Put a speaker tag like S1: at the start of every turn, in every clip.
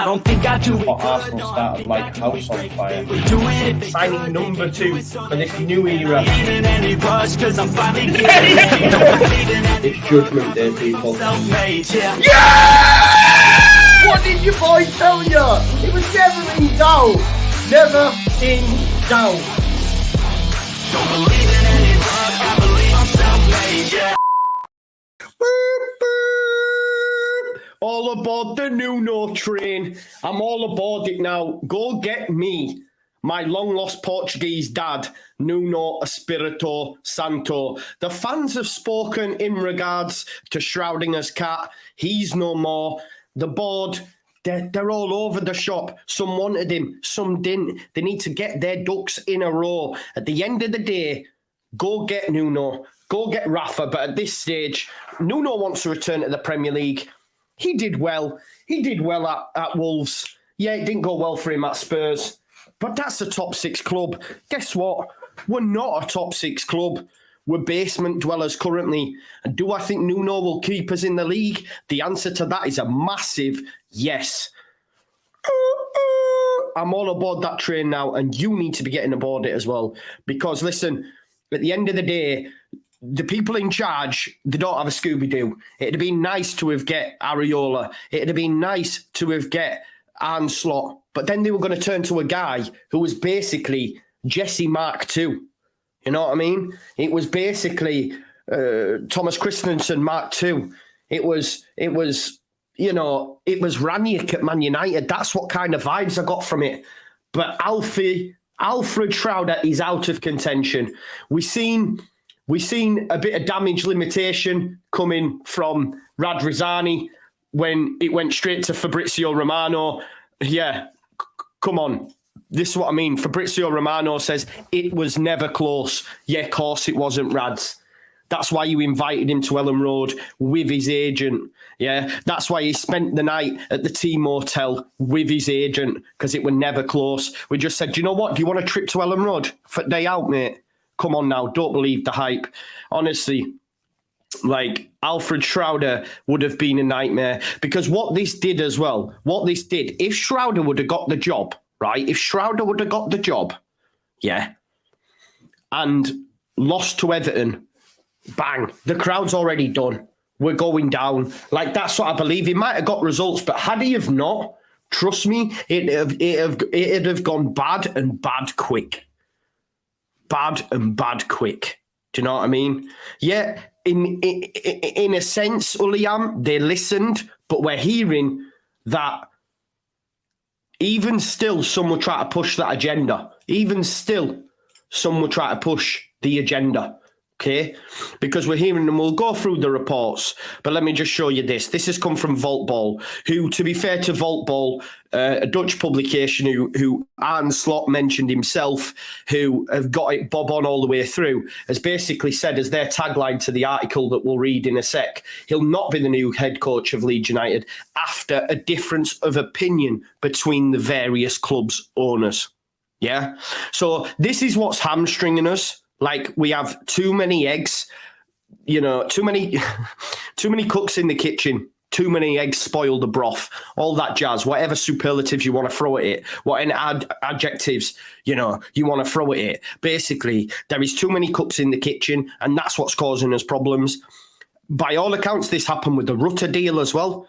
S1: don't think I do it
S2: But Arsenal started like house on fire. Signing number 2 for this new era. It's Judgment Day, people. Yeah! What did your boy tell you? It was never in doubt. Never in doubt. Don't believe in any luck, I believe I'm self-made, yeah. All aboard the Nuno train. I'm all aboard it now. Go get me, my long-lost Portuguese dad, Nuno Espirito Santo. The fans have spoken in regards to Schrodinger's cat. He's no more. The board, they're all over the shop. Some wanted him, some didn't. They need to get their ducks in a row. At the end of the day, go get Nuno. Go get Rafa. But at this stage, Nuno wants to return to the Premier League. He did well. He did well at Wolves. Yeah, it didn't go well for him at Spurs. But that's a top 6 club. Guess what? We're not a top 6 club. We're basement dwellers currently. And do I think Nuno will keep us in the league? The answer to that is a massive yes. I'm all aboard that train now, and you need to be getting aboard it as well. Because, listen, at the end of the day, the people in charge, they don't have a Scooby-Doo. It'd have been nice to have get Iraola. It'd have been nice to have get Arne Slot. But then they were going to turn to a guy who was basically Jesse Mark II. You know what I mean? It was basically Thomas Christensen Mark II. It was Ranić at Man United. That's what kind of vibes I got from it. But Alfred Schreuder is out of contention. We've seen a bit of damage limitation coming from Radrizzani when it went straight to Fabrizio Romano. Yeah, come on. This is what I mean. Fabrizio Romano says it was never close. Yeah, of course it wasn't, Rads. That's why you invited him to Elland Road with his agent. Yeah, that's why he spent the night at the team hotel with his agent, because it was never close. We just said, do you know what? Do you want a trip to Elland Road for day out, mate? Come on now, don't believe the hype. Honestly, like, Alfred Schreuder would have been a nightmare, because what this did, if Schreuder would have got the job, right? If Schreuder would have got the job, yeah, and lost to Everton, bang, the crowd's already done. We're going down. Like, that's what I believe. He might have got results, but had he have not, trust me, it'd have gone bad and bad quick. Bad and bad quick. Do you know what I mean? Yeah, in a sense, Uliam, they listened, but we're hearing that even still, some will try to push that agenda. Even still, some will try to push the agenda. Okay, because we're hearing them. We'll go through the reports, but let me just show you this. This has come from Voltball, who, to be fair to Voltball, a Dutch publication who Arne Slot mentioned himself, who have got it bob on all the way through, has basically said as their tagline to the article that we'll read in a sec, he'll not be the new head coach of Leeds United after a difference of opinion between the various clubs' owners. Yeah, so this is what's hamstringing us. Like, we have too many eggs, too many cooks in the kitchen, too many eggs spoil the broth, all that jazz, whatever superlatives you want to throw at it, what adjectives, you want to throw at it. Basically, there is too many cooks in the kitchen, and that's what's causing us problems. By all accounts, this happened with the Rutter deal as well.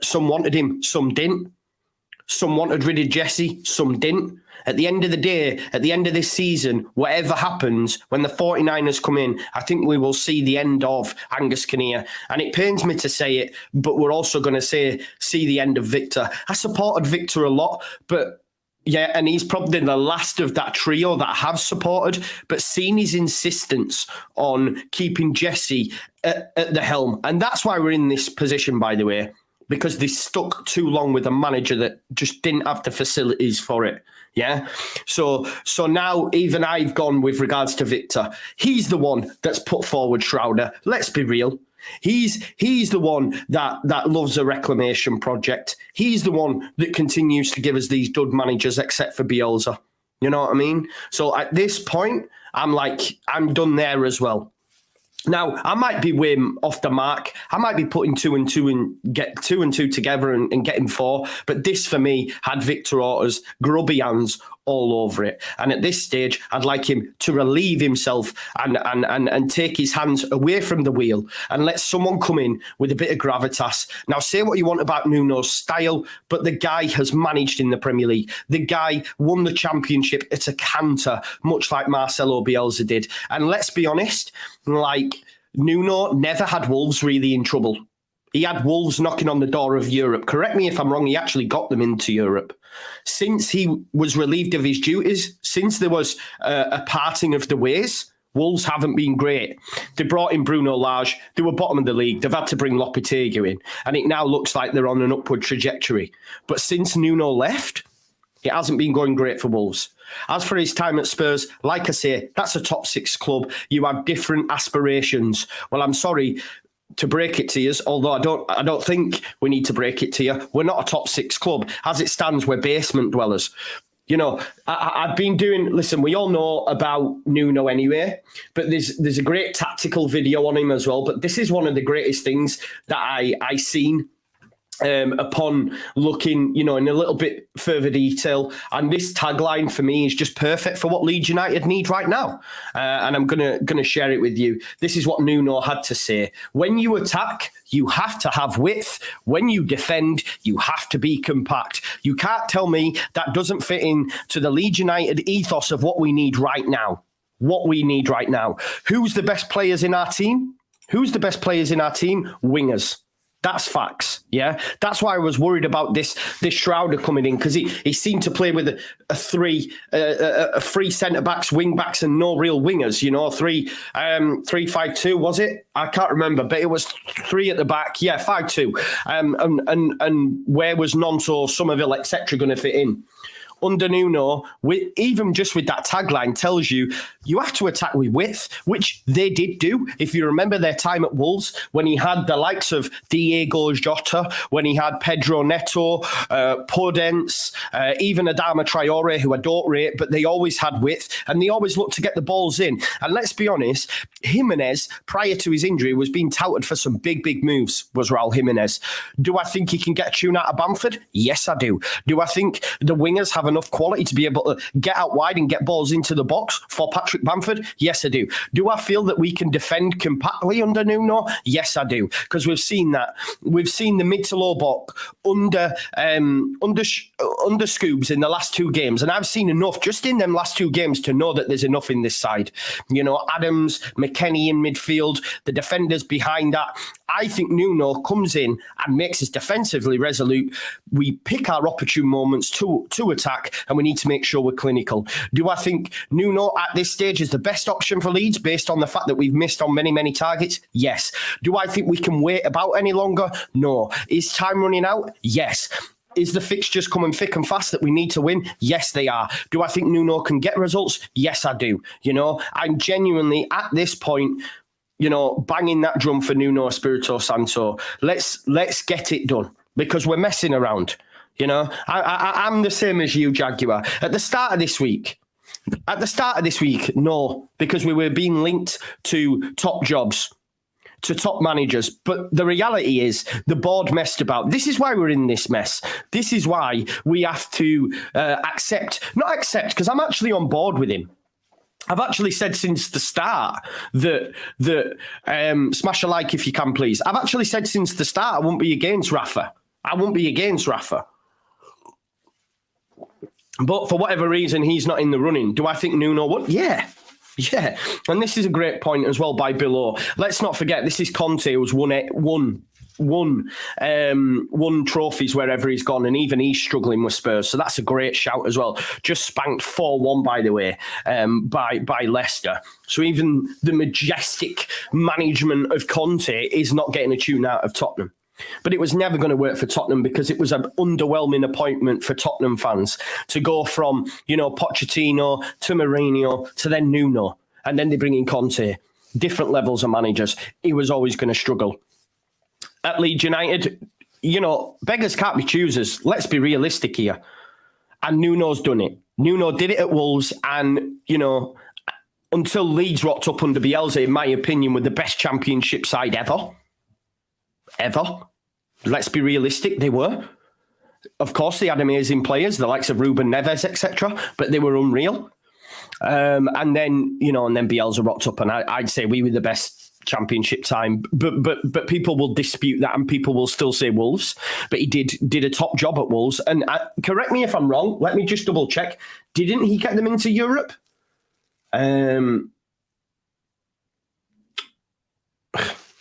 S2: Some wanted him, some didn't. Some wanted rid of Jesse, some didn't. At the end of the day, at the end of this season, whatever happens, when the 49ers come in, I think we will see the end of Angus Kinnear. And it pains me to say it, but we're also going to see the end of Victor. I supported Victor a lot, but yeah, and he's probably the last of that trio that I have supported, but seeing his insistence on keeping Jesse at the helm, and that's why we're in this position, by the way, because they stuck too long with a manager that just didn't have the facilities for it. Yeah. So now even I've gone with regards to Victor. He's the one that's put forward Schreuder. Let's be real. He's the one that loves a reclamation project. He's the one that continues to give us these dud managers, except for Bielsa. You know what I mean? So at this point, I'm done there as well. Now, I might be way off the mark. I might be putting 2 and 2 and get 2 and 2 together and getting 4. But this, for me, had Victor Orta's grubby hands all over it. And at this stage, I'd like him to relieve himself and take his hands away from the wheel and let someone come in with a bit of gravitas. Now, say what you want about Nuno's style, but the guy has managed in the Premier League. The guy won the championship at a canter, much like Marcelo Bielsa did. And let's be honest, like, Nuno never had Wolves really in trouble. He had Wolves knocking on the door of Europe. Correct me if I'm wrong, he actually got them into Europe. Since he was relieved of his duties, since there was a parting of the ways, Wolves haven't been great. They brought in Bruno Lage. They were bottom of the league. They've had to bring Lopetegui in. And it now looks like they're on an upward trajectory. But since Nuno left, it hasn't been going great for Wolves. As for his time at Spurs, like I say, that's a top 6 club. You have different aspirations. Well, I'm sorry to break it to you, although I don't think we need to break it to you. We're not a top 6 club. As it stands, we're basement dwellers. You know, I've been doing, listen, we all know about Nuno anyway, but there's a great tactical video on him as well. But this is one of the greatest things that I seen upon looking, you know, in a little bit further detail. And this tagline for me is just perfect for what Leeds United need right now. And I'm gonna share it with you. This is what Nuno had to say. When you attack, you have to have width. When you defend, you have to be compact. You can't tell me that doesn't fit in to the Leeds United ethos of what we need right now. What we need right now. Who's the best players in our team? Who's the best players in our team? Wingers. That's facts, yeah? That's why I was worried about this Schreuder coming in, because he seemed to play with a three centre-backs, wing-backs, and no real wingers, you know, 3-5-2, was it? I can't remember, but it was 3 at the back. Yeah, 5-2. And where was Nonto, Somerville, etc. going to fit in? Under Nuno, even just with that tagline, tells you have to attack with width, which they did do. If you remember their time at Wolves, when he had the likes of Diego Jota, when he had Pedro Neto, Podence, even Adama Traore, who I don't rate, but they always had width, and they always looked to get the balls in. And let's be honest, Jimenez, prior to his injury, was being touted for some big, big moves, was Raul Jimenez. Do I think he can get a tune out of Bamford? Yes, I do. Do I think the wingers have enough quality to be able to get out wide and get balls into the box for Patrick Bamford? Yes, I do. Do I feel that we can defend compactly under Nuno? Yes, I do. Because we've seen that. We've seen the mid to low block under Scoobs in the last 2 games. And I've seen enough just in them last 2 games to know that there's enough in this side. You know, Adams, McKennie in midfield, the defenders behind that. I think Nuno comes in and makes us defensively resolute. We pick our opportune moments to attack, and we need to make sure we're clinical. Do I think Nuno at this stage is the best option for Leeds based on the fact that we've missed on many, many targets? Yes. Do I think we can wait about any longer? No. Is time running out? Yes. Is the fixtures coming thick and fast that we need to win? Yes, they are. Do I think Nuno can get results? Yes, I do. You know, I'm genuinely at this point, you know, banging that drum for Nuno Espirito Santo. Let's get it done, because we're messing around. You know, I'm the same as you, Jaguar. At the start of this week, no, because we were being linked to top jobs, to top managers. But the reality is the board messed about. This is why we're in this mess. This is why we have to not accept, because I'm actually on board with him. I've actually said since the start that smash a like if you can, please. I've actually said since the start I won't be against Rafa. But for whatever reason, he's not in the running. Do I think Nuno would? Yeah. And this is a great point as well by Below. Let's not forget, this is Conte who's won trophies wherever he's gone, and even he's struggling with Spurs. So that's a great shout as well. Just spanked 4-1, by the way, by Leicester. So even the majestic management of Conte is not getting a tune out of Tottenham. But it was never going to work for Tottenham, because it was an underwhelming appointment for Tottenham fans to go from, you know, Pochettino to Mourinho to then Nuno, and then they bring in Conte. Different levels of managers. He was always going to struggle. At Leeds United, you know, beggars can't be choosers. Let's be realistic here. And Nuno's done it. Nuno did it at Wolves, and, you know, until Leeds rocked up under Bielsa, in my opinion, were the best Championship side ever. Ever. Let's be realistic, they were. Of course, they had amazing players, the likes of Ruben Neves, etc., but they were unreal. And then Bielsa rocked up, and I'd say we were the best Championship time. But people will dispute that, and people will still say Wolves. But he did a top job at Wolves. And correct me if I'm wrong. Let me just double check. Didn't he get them into Europe?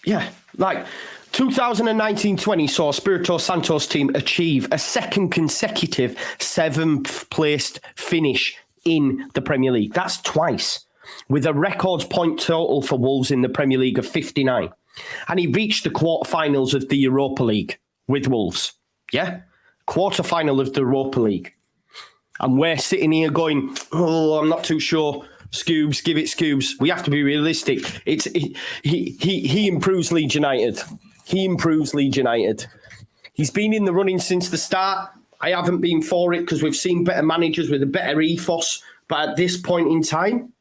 S2: Yeah, like 2019-20 saw Espirito Santo's team achieve a second consecutive 7th placed finish in the Premier League. That's twice, with a record point total for Wolves in the Premier League of 59. And he reached the quarterfinals of the Europa League with Wolves. Yeah? Quarterfinal of the Europa League. And we're sitting here going, oh, I'm not too sure. Scoobs, give it Scoobs. We have to be realistic. He improves Leeds United. He improves Leeds United. He's been in the running since the start. I haven't been for it because we've seen better managers with a better ethos. But at this point in time,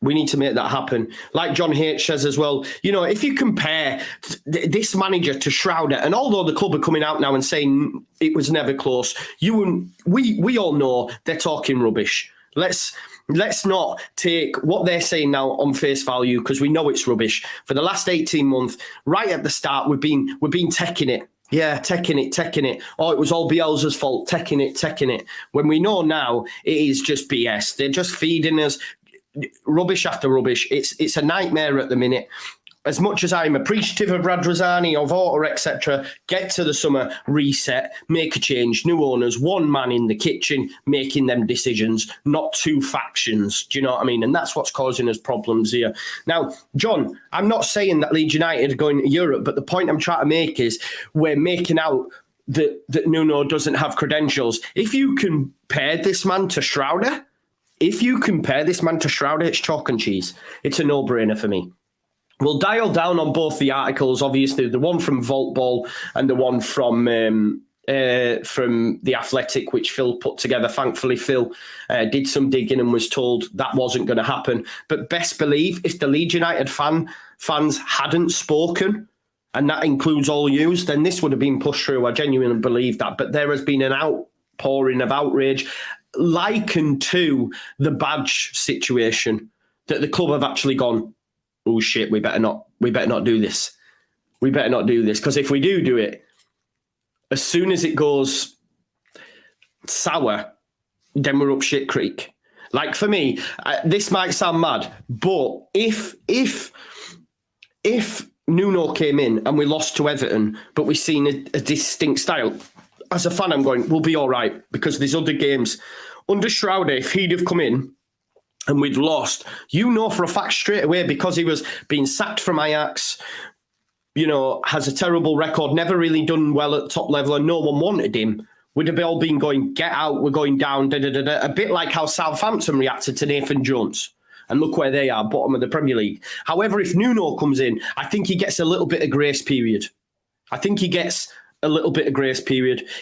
S2: we need to make that happen. Like John H says as well, if you compare this manager to Schreuder, and although the club are coming out now and saying it was never close, we all know they're talking rubbish. Let's not take what they're saying now on face value, because we know it's rubbish. For the last 18 months, right at the start, we've been teching it. Yeah, teching it. Oh, it was all Bielsa's fault, teching it. When we know now it is just BS. They're just feeding us rubbish after rubbish. It's a nightmare at the minute. As much as I'm appreciative of Radrazani, of Orta, etc., get to the summer, reset, make a change, new owners, one man in the kitchen making them decisions, not two factions. Do you know what I mean? And that's what's causing us problems here. Now, John, I'm not saying that Leeds United are going to Europe, but the point I'm trying to make is we're making out that Nuno doesn't have credentials. If you compare this man to Schreuder, it's chalk and cheese. It's a no-brainer for me. We'll dial down on both the articles, obviously, the one from Vault Ball and the one from The Athletic, which Phil put together. Thankfully, Phil did some digging and was told that wasn't going to happen. But best believe, if the Leeds United fans hadn't spoken, and that includes all yous, then this would have been pushed through. I genuinely believe that. But there has been an outpouring of outrage likened to the badge situation, that the club have actually gone, oh shit, we better not do this. We better not do this, because if we do it, as soon as it goes sour, then we're up shit creek. Like, for me, this might sound mad, but if Nuno came in and we lost to Everton, but we've seen a distinct style, as a fan, I'm going, we'll be all right, because there's other games. Under Schreuder, if he'd have come in and we'd lost, for a fact straight away, because he was being sacked from Ajax, has a terrible record, never really done well at top level, and no one wanted him, we'd have all been going, get out, we're going down, a bit like how Southampton reacted to Nathan Jones. And look where they are, bottom of the Premier League. However, if Nuno comes in, I think he gets a little bit of grace period.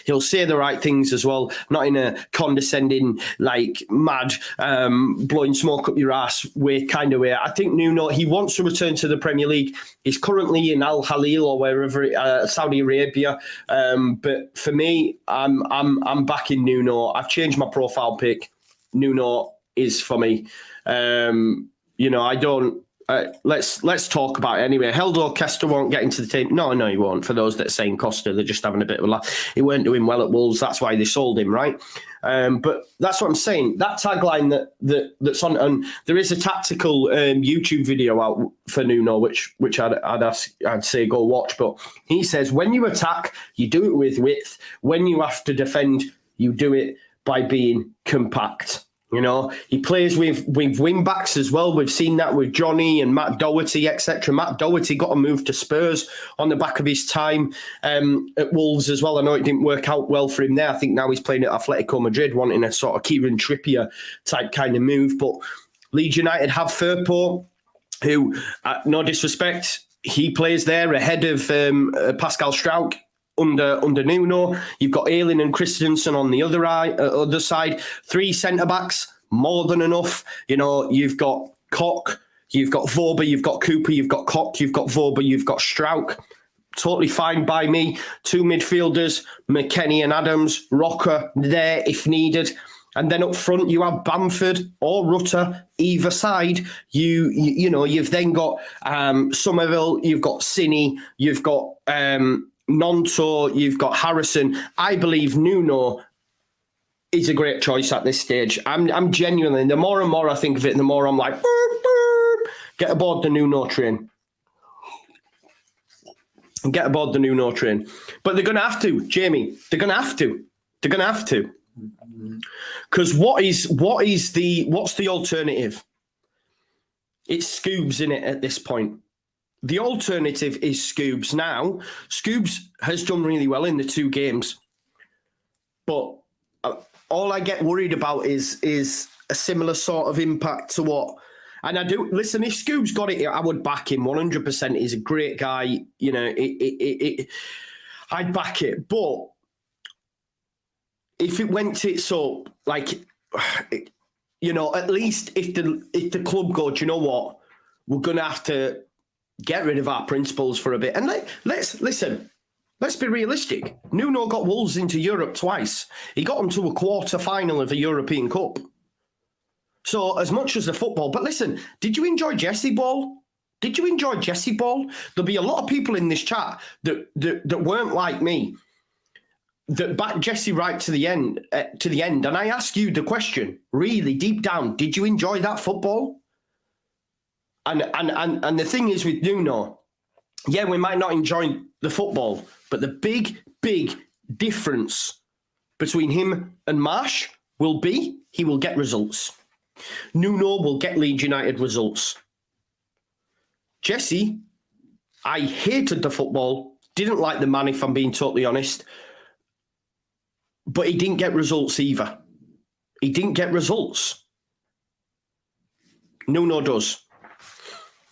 S2: He'll say the right things as well, not in a condescending, like, mad, blowing smoke up your ass way kind of way. I think Nuno, he wants to return to the Premier League. He's currently in Al Hilal or wherever, Saudi Arabia. But for me, I'm backing Nuno. I've changed my profile pic. Nuno is for me. I don't. Let's talk about it anyway. Helder Costa won't get into the team. No, he won't. For those that are saying Costa, they're just having a bit of a laugh. He weren't doing well at Wolves. That's why they sold him, right? But that's what I'm saying. That tagline that's on, and there is a tactical YouTube video out for Nuno, which I'd say go watch. But he says, when you attack, you do it with width. When you have to defend, you do it by being compact. He plays with wing backs as well. We've seen that with Johnny and Matt Doherty, etc. Matt Doherty got a move to Spurs on the back of his time at Wolves as well. I know it didn't work out well for him there. I think now he's playing at Atletico Madrid, wanting a sort of Kieran Trippier type kind of move. But Leeds United have Firpo, who, no disrespect, he plays there ahead of Pascal Struijk. Under Nuno, you've got Ayling and Christensen on the other side, 3 centre-backs, more than enough. You know, you've got Koch, you've got Vorber, you've got Cooper, you've got Koch, you've got Vorber, you've got Strauch. Totally fine by me. 2 midfielders, McKennie and Adams, Rocker there if needed. And then up front, you have Bamford or Rutter, either side. You know, you've then got Somerville, you've got Cini, you've got Nonto, you've got Harrison. I believe Nuno is a great choice at this stage. I'm genuinely, the more and more I think of it, the more I'm like, burp, burp, get aboard the Nuno train. Get aboard the Nuno train. But they're going to have to, Jamie. They're going to have to. They're going to have to. Because what's the alternative? It's Scoobs in it at this point. The alternative is Scoobs. Now, Scoobs has done really well in the 2 games. But all I get worried about is a similar sort of impact to what... And I do... Listen, if Scoobs got it, I would back him 100%. He's a great guy. You know, I'd back it. But if it went tits up, like, you know, at least if the club go, do you know what? We're going to have to get rid of our principles for a bit. And let's be realistic. Nuno got Wolves into Europe twice. He got them to a quarter-final of the European Cup. So as much as the football, but listen, did you enjoy Jesse Ball? Did you enjoy Jesse Ball? There'll be a lot of people in this chat that weren't like me, that backed Jesse right to the end. And I ask you the question, really deep down, did you enjoy that football? And the thing is with Nuno, yeah, we might not enjoy the football, but the big difference between him and Marsh will be he will get results. Nuno will get Leeds United results. Jesse, I hated the football, didn't like the man, if I'm being totally honest, but he didn't get results either. He didn't get results. Nuno does.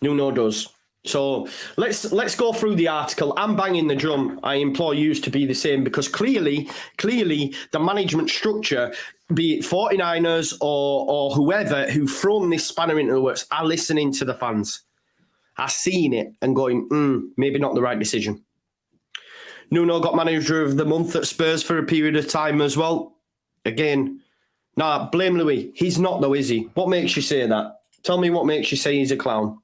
S2: Nuno does. So let's go through the article. I'm banging the drum. I implore you to be the same, because clearly the management structure, be it 49ers or whoever who've thrown this spanner into the works, are listening to the fans. Are seeing it and going, maybe not the right decision. Nuno got manager of the month at Spurs for a period of time as well. Again, blame Louis. He's not though, is he? What makes you say that? Tell me what makes you say he's a clown.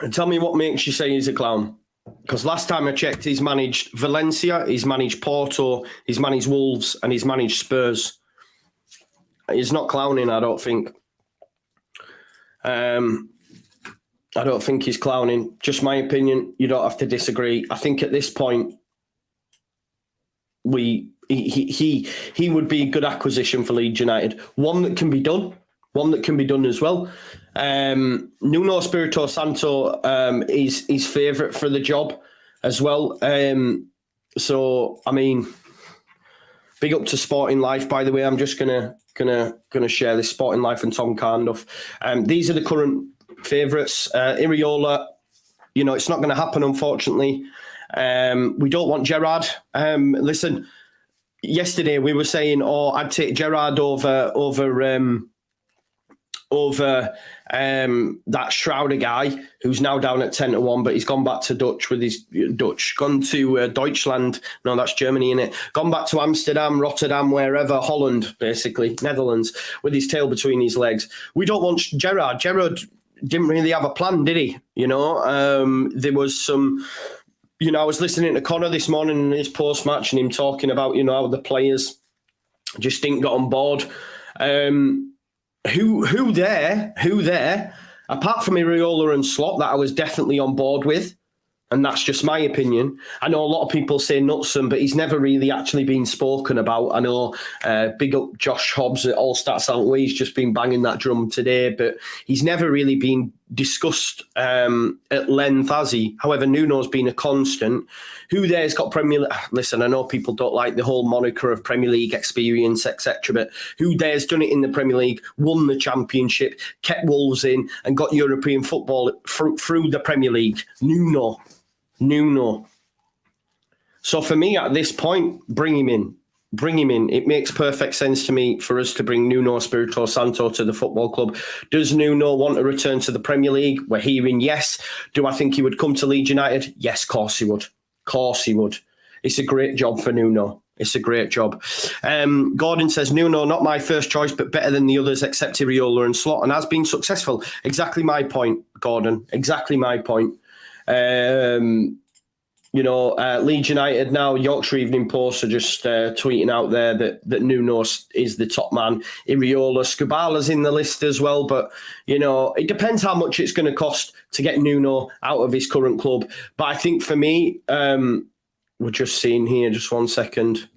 S2: And tell me what makes you say he's a clown. Because last time I checked, he's managed Valencia, he's managed Porto, he's managed Wolves, and he's managed Spurs. He's not clowning, I don't think. I don't think he's clowning. Just my opinion. You don't have to disagree. I think at this point, he would be a good acquisition for Leeds United. One that can be done. One that can be done as well. Nuno Espirito Santo is his favourite for the job as well. So I mean, big up to Sporting Life. By the way, I'm just gonna share this Sporting Life and Tom Carnduff. These are the current favourites. Iraola, you know, it's not going to happen, unfortunately. We don't want Gerrard. Listen, yesterday we were saying, I'd take Gerrard over that Schreuder guy who's now down at 10-1, but he's gone back to gone to Deutschland. No, that's Germany, innit? Gone back to Amsterdam, Rotterdam, wherever, Holland, basically, Netherlands, with his tail between his legs. We don't want Gerrard. Gerrard didn't really have a plan, did he? You know, there was some, you know, I was listening to Connor this morning in his post-match and him talking about, you know, how the players just didn't get on board. Who there, apart from Iraola and Slot, that I was definitely on board with, and that's just my opinion. I know a lot of people say Knutson, but he's never really actually been spoken about. I know big up Josh Hobbs at All Stats Out Way, he's just been banging that drum today, but he's never really been discussed at length, has he? However, Nuno's been a constant. Who there's got Premier League? Listen, I know people don't like the whole moniker of Premier League experience, etc., but who there's done it in the Premier League, won the Championship, kept Wolves in, and got European football through the Premier League? Nuno. So for me, at this point, bring him in. bring him in. It makes perfect sense to me for us to bring Nuno Espirito Santo to the football club. Does Nuno want to return to the Premier League? We're hearing yes. Do I think he would come to Leeds United? Yes, of course he would. Of course he would. It's a great job for Nuno. It's a great job. Gordon says, Nuno, not my first choice, but better than the others except Iraola and Slot, and has been successful. Exactly my point, Gordon. Exactly my point. Leeds United now, Yorkshire Evening Post are just tweeting out there that Nuno is the top man. Iraola, Skubala's in the list as well, but, it depends how much it's going to cost to get Nuno out of his current club. But I think for me, we're just seeing here, just 1 second,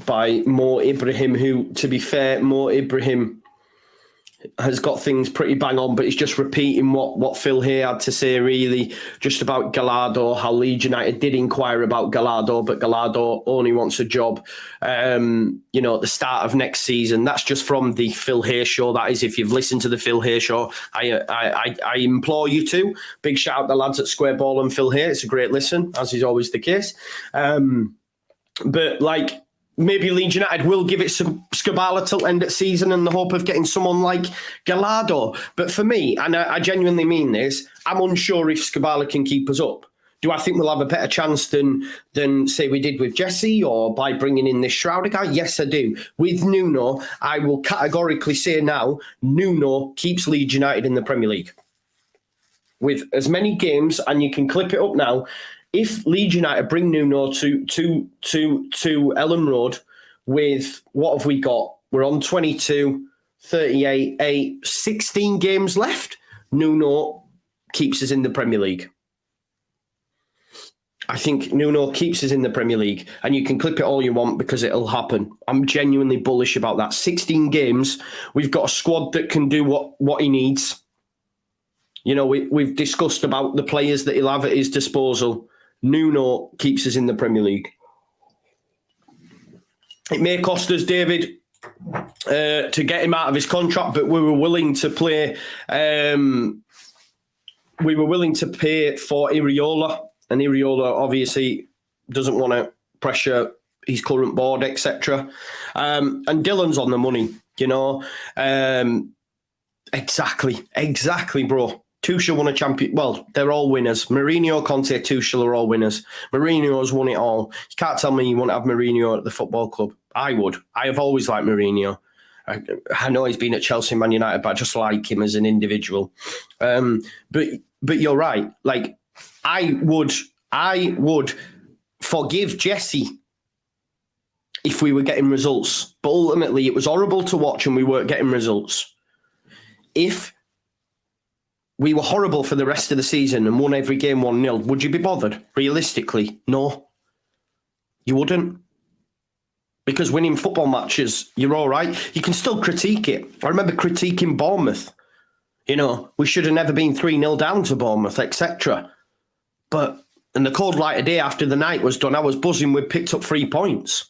S2: by Mo Ibrahim, who, to be fair, Mo Ibrahim has got things pretty bang on, but he's just repeating what Phil here had to say, really, just about Gallardo, how Leeds United did inquire about Gallardo, but Gallardo only wants a job, at the start of next season. That's just from the Phil Hay show. That is, if you've listened to the Phil Hay show, I implore you to. Big shout out to the lads at Square Ball and Phil Hay. It's a great listen, as is always the case. Maybe Leeds United will give it Skubala till end of season in the hope of getting someone like Gallardo. But for me, and I genuinely mean this, I'm unsure if Skubala can keep us up. Do I think we'll have a better chance than say we did with Jesse or by bringing in this Schreuder guy? Yes, I do. With Nuno, I will categorically say now, Nuno keeps Leeds United in the Premier League. With as many games, and you can clip it up now, if Leeds United bring Nuno to Ellen Road with, what have we got? We're on 22, 38, 16 games left. Nuno keeps us in the Premier League. I think Nuno keeps us in the Premier League, and you can clip it all you want because it'll happen. I'm genuinely bullish about that. 16 games. We've got a squad that can do what he needs. We've discussed about the players that he'll have at his disposal. Nuno keeps us in the Premier League. It may cost us, David, to get him out of his contract, but we were willing to play. We were willing to pay for Iraola, and Iraola obviously doesn't want to pressure his current board, etc. And Dylan's on the money, Exactly, bro. Tuchel won a champion. Well, they're all winners. Mourinho, Conte, Tuchel are all winners. Mourinho's won it all. You can't tell me you want to have Mourinho at the football club. I would. I have always liked Mourinho. I know he's been at Chelsea and Man United, but I just like him as an individual. But you're right. Like, I would forgive Jesse if we were getting results. But ultimately, it was horrible to watch and we weren't getting results. If we were horrible for the rest of the season and won every game 1-0, would you be bothered? Realistically, no. You wouldn't. Because winning football matches, you're all right. You can still critique it. I remember critiquing Bournemouth. We should have never been 3-0 down to Bournemouth, etc. But in the cold light of day after the night was done, I was buzzing we'd picked up 3 points.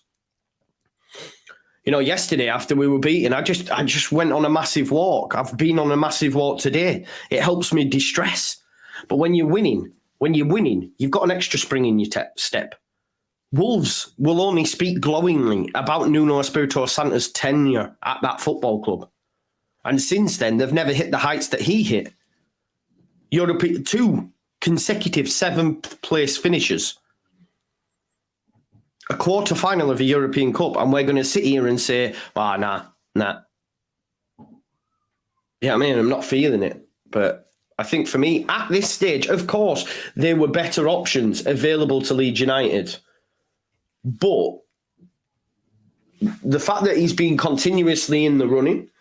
S2: Yesterday after we were beaten, I just went on a massive walk. I've been on a massive walk today. It helps me de-stress. But when you're winning, you've got an extra spring in your step. Wolves will only speak glowingly about Nuno Espirito Santo's tenure at that football club. And since then, they've never hit the heights that he hit. 2 consecutive 7th place finishes. A quarter-final of a European Cup, and we're going to sit here and say, nah. Yeah, I'm not feeling it. But I think for me, at this stage, of course, there were better options available to Leeds United. But the fact that he's been continuously in the running,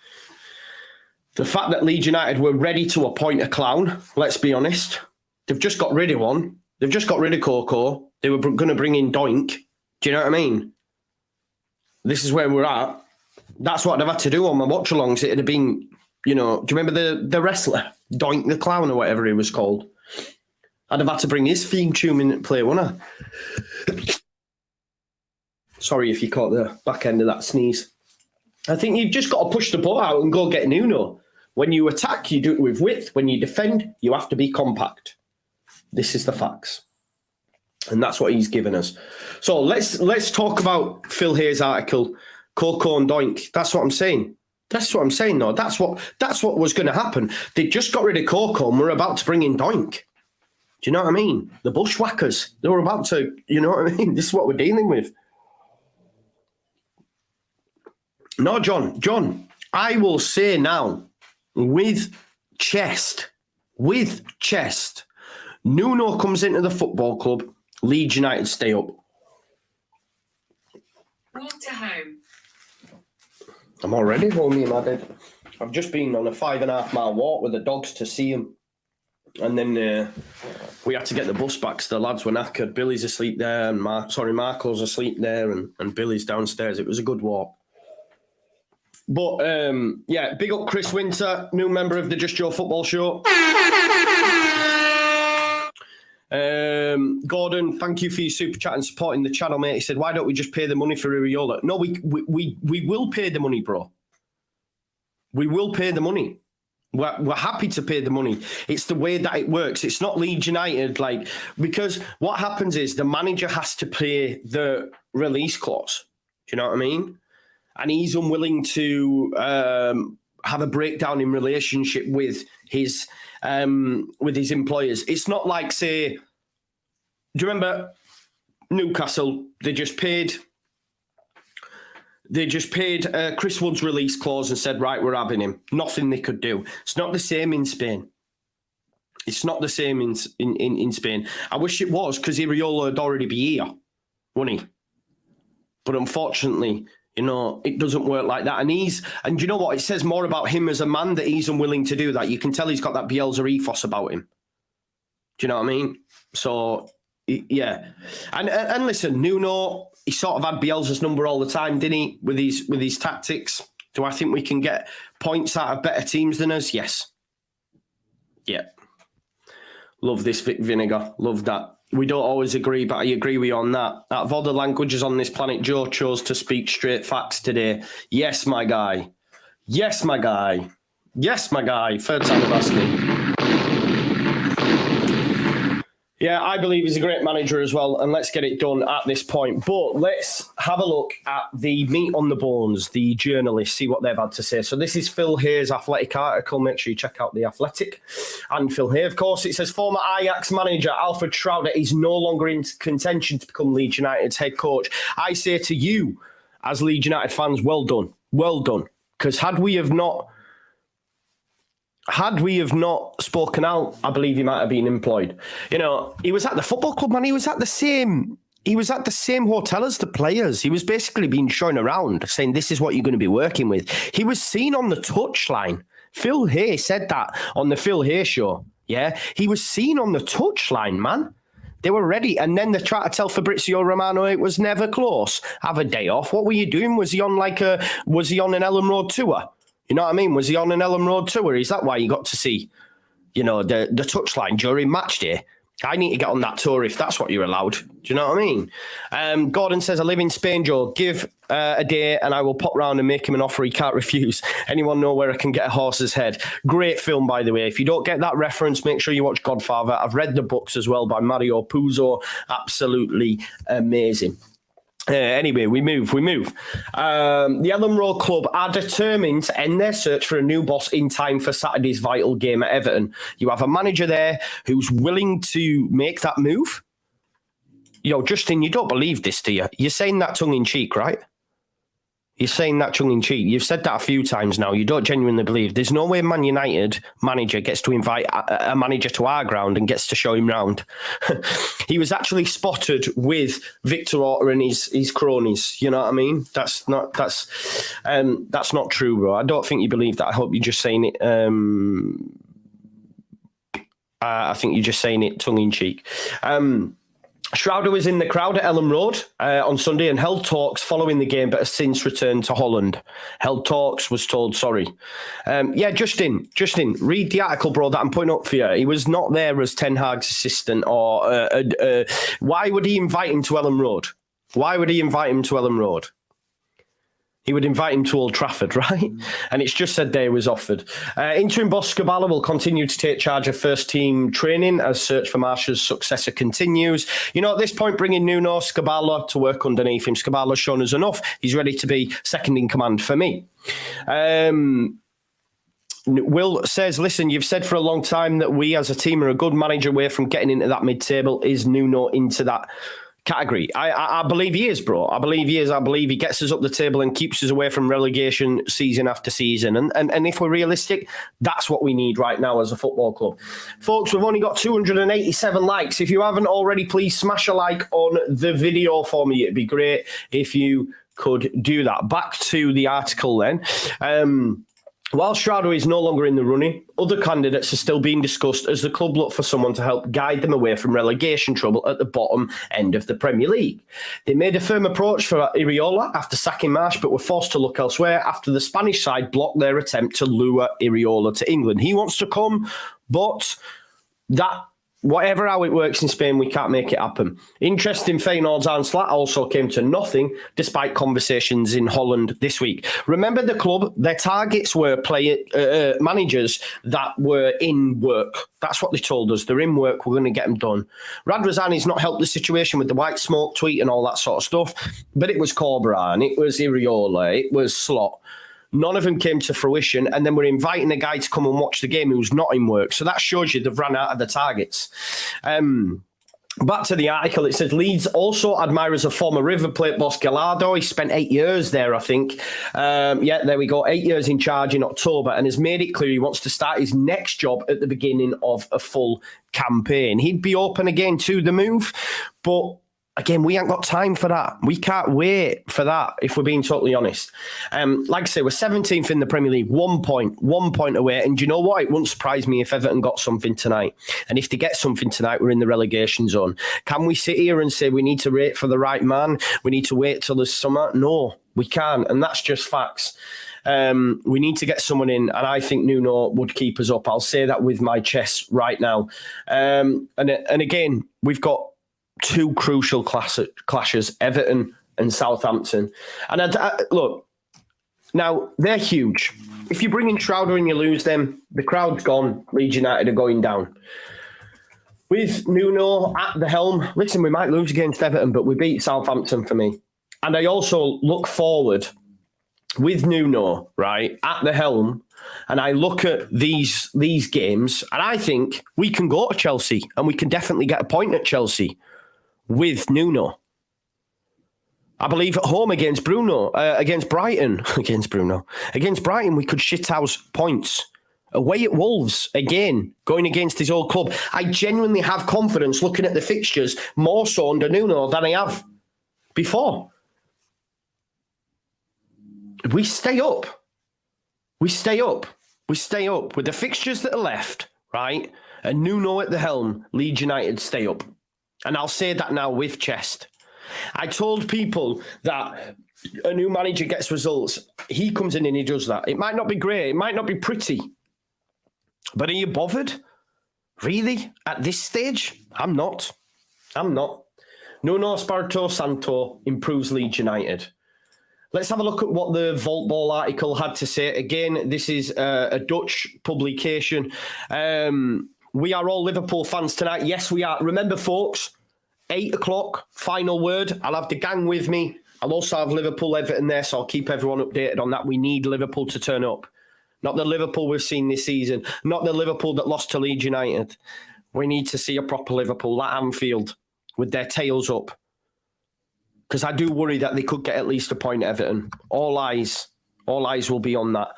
S2: the fact that Leeds United were ready to appoint a clown, let's be honest, they've just got rid of one. They've just got rid of Coco. They were going to bring in Doink. Do you know what I mean? This is where we're at. That's what I'd have had to do on my watch-alongs. It'd have been, do you remember the wrestler, Doink the Clown or whatever he was called? I'd have had to bring his theme tune in play, wouldn't I? Sorry if you caught the back end of that sneeze. I think you've just got to push the ball out and go get Nuno. When you attack, you do it with width. When you defend, you have to be compact. This is the facts. And that's what he's given us. So let's talk about Phil Hayes' article, Coco and Doink. That's what I'm saying. That's what I'm saying, though. That's what was going to happen. They just got rid of Coco and we're about to bring in Doink. Do you know what I mean? The bushwhackers. They were about to, you know what I mean? This is what we're dealing with. No, John, I will say now, with chest, Nuno comes into the football club, Leeds United stay up.
S1: Walk to home.
S2: I'm already home, you mad. I've just been on a 5.5 mile walk with the dogs to see him. And then we had to get the bus back, so the lads were knackered. Billy's asleep there, and Marco's asleep there, and Billy's downstairs. It was a good walk. But, yeah, big up Chris Winter, new member of the Just Joe Football Show. Gordon, thank you for your super chat and supporting the channel, mate. He said, why don't we just pay the money for Iraola? No, we will pay the money, bro. We will pay the money. We're happy to pay the money. It's the way that it works. It's not Leeds United, because what happens is the manager has to pay the release clause. Do you know what I mean? And he's unwilling to have a breakdown in relationship with his employers. It's not like, say, do you remember Newcastle? They just paid Chris Wood's release clause and said, right, we're having him. Nothing they could do. It's not the same in Spain. It's not the same in Spain. I wish it was, because Iraola would already be here, wouldn't he? But unfortunately, you know, it doesn't work like that. And you know what? It says more about him as a man that he's unwilling to do that. You can tell he's got that Bielsa ethos about him. Do you know what I mean? So, yeah. And listen, Nuno, he sort of had Bielsa's number all the time, didn't he? With his tactics. Do I think we can get points out of better teams than us? Yes. Yeah. Love this Vic Vinegar. Love that. We don't always agree, but I agree with you on that. Out of all the languages on this planet, Joe chose to speak straight facts today. Yes, my guy. Yes, my guy. Yes, my guy. Third time of asking. Yeah, I believe he's a great manager as well, and let's get it done at this point. But let's have a look at the meat on the bones, the journalists, see what they've had to say. So this is Phil Hayes' Athletic article. Make sure you check out the Athletic. And Phil Hayes, of course, it says, former Ajax manager Alfred Schreuder is no longer in contention to become Leeds United's head coach. I say to you, as Leeds United fans, well done. Well done. Because had we have not spoken out, I believe he might have been employed. You know, he was at the football club, man. He was at the same hotel as the players. He was basically being shown around, saying, this is what you're going to be working with. He was seen on the touchline. Phil Hayes said that on the Phil Hayes show. Yeah, he was seen on the touchline, man. They were ready. And then they tried to tell Fabrizio Romano it was never close. Have a day off. What were you doing? Was he on an Ellen Road tour? You know what I mean? Was he on an Ellen Road tour? Is that why you got to see, you know, the touchline during match day? I need to get on that tour if that's what you're allowed. Do you know what I mean? Gordon says, I live in Spain, Joe. Give a day and I will pop round and make him an offer he can't refuse. Anyone know where I can get a horse's head? Great film, by the way. If you don't get that reference, make sure you watch Godfather. I've read the books as well by Mario Puzo. Absolutely amazing. Anyway, we move. The Ellen Road Club are determined to end their search for a new boss in time for Saturday's vital game at Everton. You have a manager there who's willing to make that move. Yo, Justin, you don't believe this, do you? You're saying that tongue-in-cheek, right? You're saying that tongue-in-cheek. You've said that a few times now. You don't genuinely believe. There's no way Man United manager gets to invite a manager to our ground and gets to show him round. He was actually spotted with Victor Orta and his cronies. You know what I mean? That's not true, bro. I don't think you believe that. I hope you're just saying it. I think you're just saying it tongue-in-cheek. Schreuder was in the crowd at Ellen Road on Sunday and held talks following the game, but has since returned to Holland. Held talks, was told sorry. Yeah, Justin, read the article, bro, that I'm putting up for you. He was not there as Ten Hag's assistant, or why would he invite him to Ellen Road? Why would he invite him to Ellen Road? He would invite him to Old Trafford, right? And it's just said there he was offered. Interim boss Skubala will continue to take charge of first team training as search for Marsh's successor continues. You know, at this point, bringing Nuno Skubala to work underneath him. Skubala's shown us enough. He's ready to be second in command for me. Will says, listen, you've said for a long time that we as a team are a good manager away from getting into that mid-table. Is Nuno into that category? I believe he is, bro. I believe he is. I believe he gets us up the table and keeps us away from relegation season after season. And if we're realistic, that's what we need right now as a football club. Folks, we've only got 287 likes. If you haven't already, please smash a like on the video for me. It'd be great if you could do that. Back to the article then. While Schreuder is no longer in the running, other candidates are still being discussed as the club look for someone to help guide them away from relegation trouble at the bottom end of the Premier League. They made a firm approach for Iraola after sacking Marsh, but were forced to look elsewhere after the Spanish side blocked their attempt to lure Iraola to England. He wants to come, but whatever how it works in Spain, we can't make it happen. Interest in Feyenoord's Arne Slot also came to nothing despite conversations in Holland this week. Remember the club, their targets were managers that were in work. That's what they told us. They're in work. We're going to get them done. Radrazani's not helped the situation with the white smoke tweet and all that sort of stuff, but it was Corberan, it was Iraola, it was Slot. None of them came to fruition, and then we're inviting a guy to come and watch the game who's not in work. So that shows you they've run out of the targets. Back to the article, it says Leeds also admires a former River Plate boss, Gallardo. He spent 8 years there, I think. Yeah, there we go. 8 years in charge in October, and has made it clear he wants to start his next job at the beginning of a full campaign. He'd be open again to the move, but again, we ain't got time for that. We can't wait for that, if we're being totally honest. Like I say, we're 17th in the Premier League, 1 point away. And do you know what? It wouldn't surprise me if Everton got something tonight. And if they get something tonight, we're in the relegation zone. Can we sit here and say we need to wait for the right man? We need to wait till the summer? No, we can't. And that's just facts. We need to get someone in, and I think Nuno would keep us up. I'll say that with my chest right now. And again, we've got two crucial clashes, Everton and Southampton. And look, now they're huge. If you bring in Schreuder and you lose them, the crowd's gone. Leeds United are going down. With Nuno at the helm, listen, we might lose against Everton, but we beat Southampton for me. And I also look forward with Nuno, right, at the helm, and I look at these games, and I think we can go to Chelsea, and we can definitely get a point at Chelsea with Nuno. I believe at home against Brighton, against Brighton, we could shithouse points. Away at Wolves, again, going against his old club. I genuinely have confidence looking at the fixtures more so under Nuno than I have before. We stay up. With the fixtures that are left, right? And Nuno at the helm, Leeds United stay up. And I'll say that now with chest. I told people that a new manager gets results. He comes in and he does that. It might not be great. It might not be pretty. But are you bothered? Really? At this stage? I'm not. Nuno Espirito Santo improves Leeds United. Let's have a look at what the Vault Ball article had to say. Again, this is a Dutch publication. We are all Liverpool fans tonight. Yes, we are. Remember, folks, 8 o'clock, final word. I'll have the gang with me. I'll also have Liverpool Everton there, so I'll keep everyone updated on that. We need Liverpool to turn up. Not the Liverpool we've seen this season. Not the Liverpool that lost to Leeds United. We need to see a proper Liverpool at Anfield with their tails up. Because I do worry that they could get at least a point at Everton. All eyes will be on that.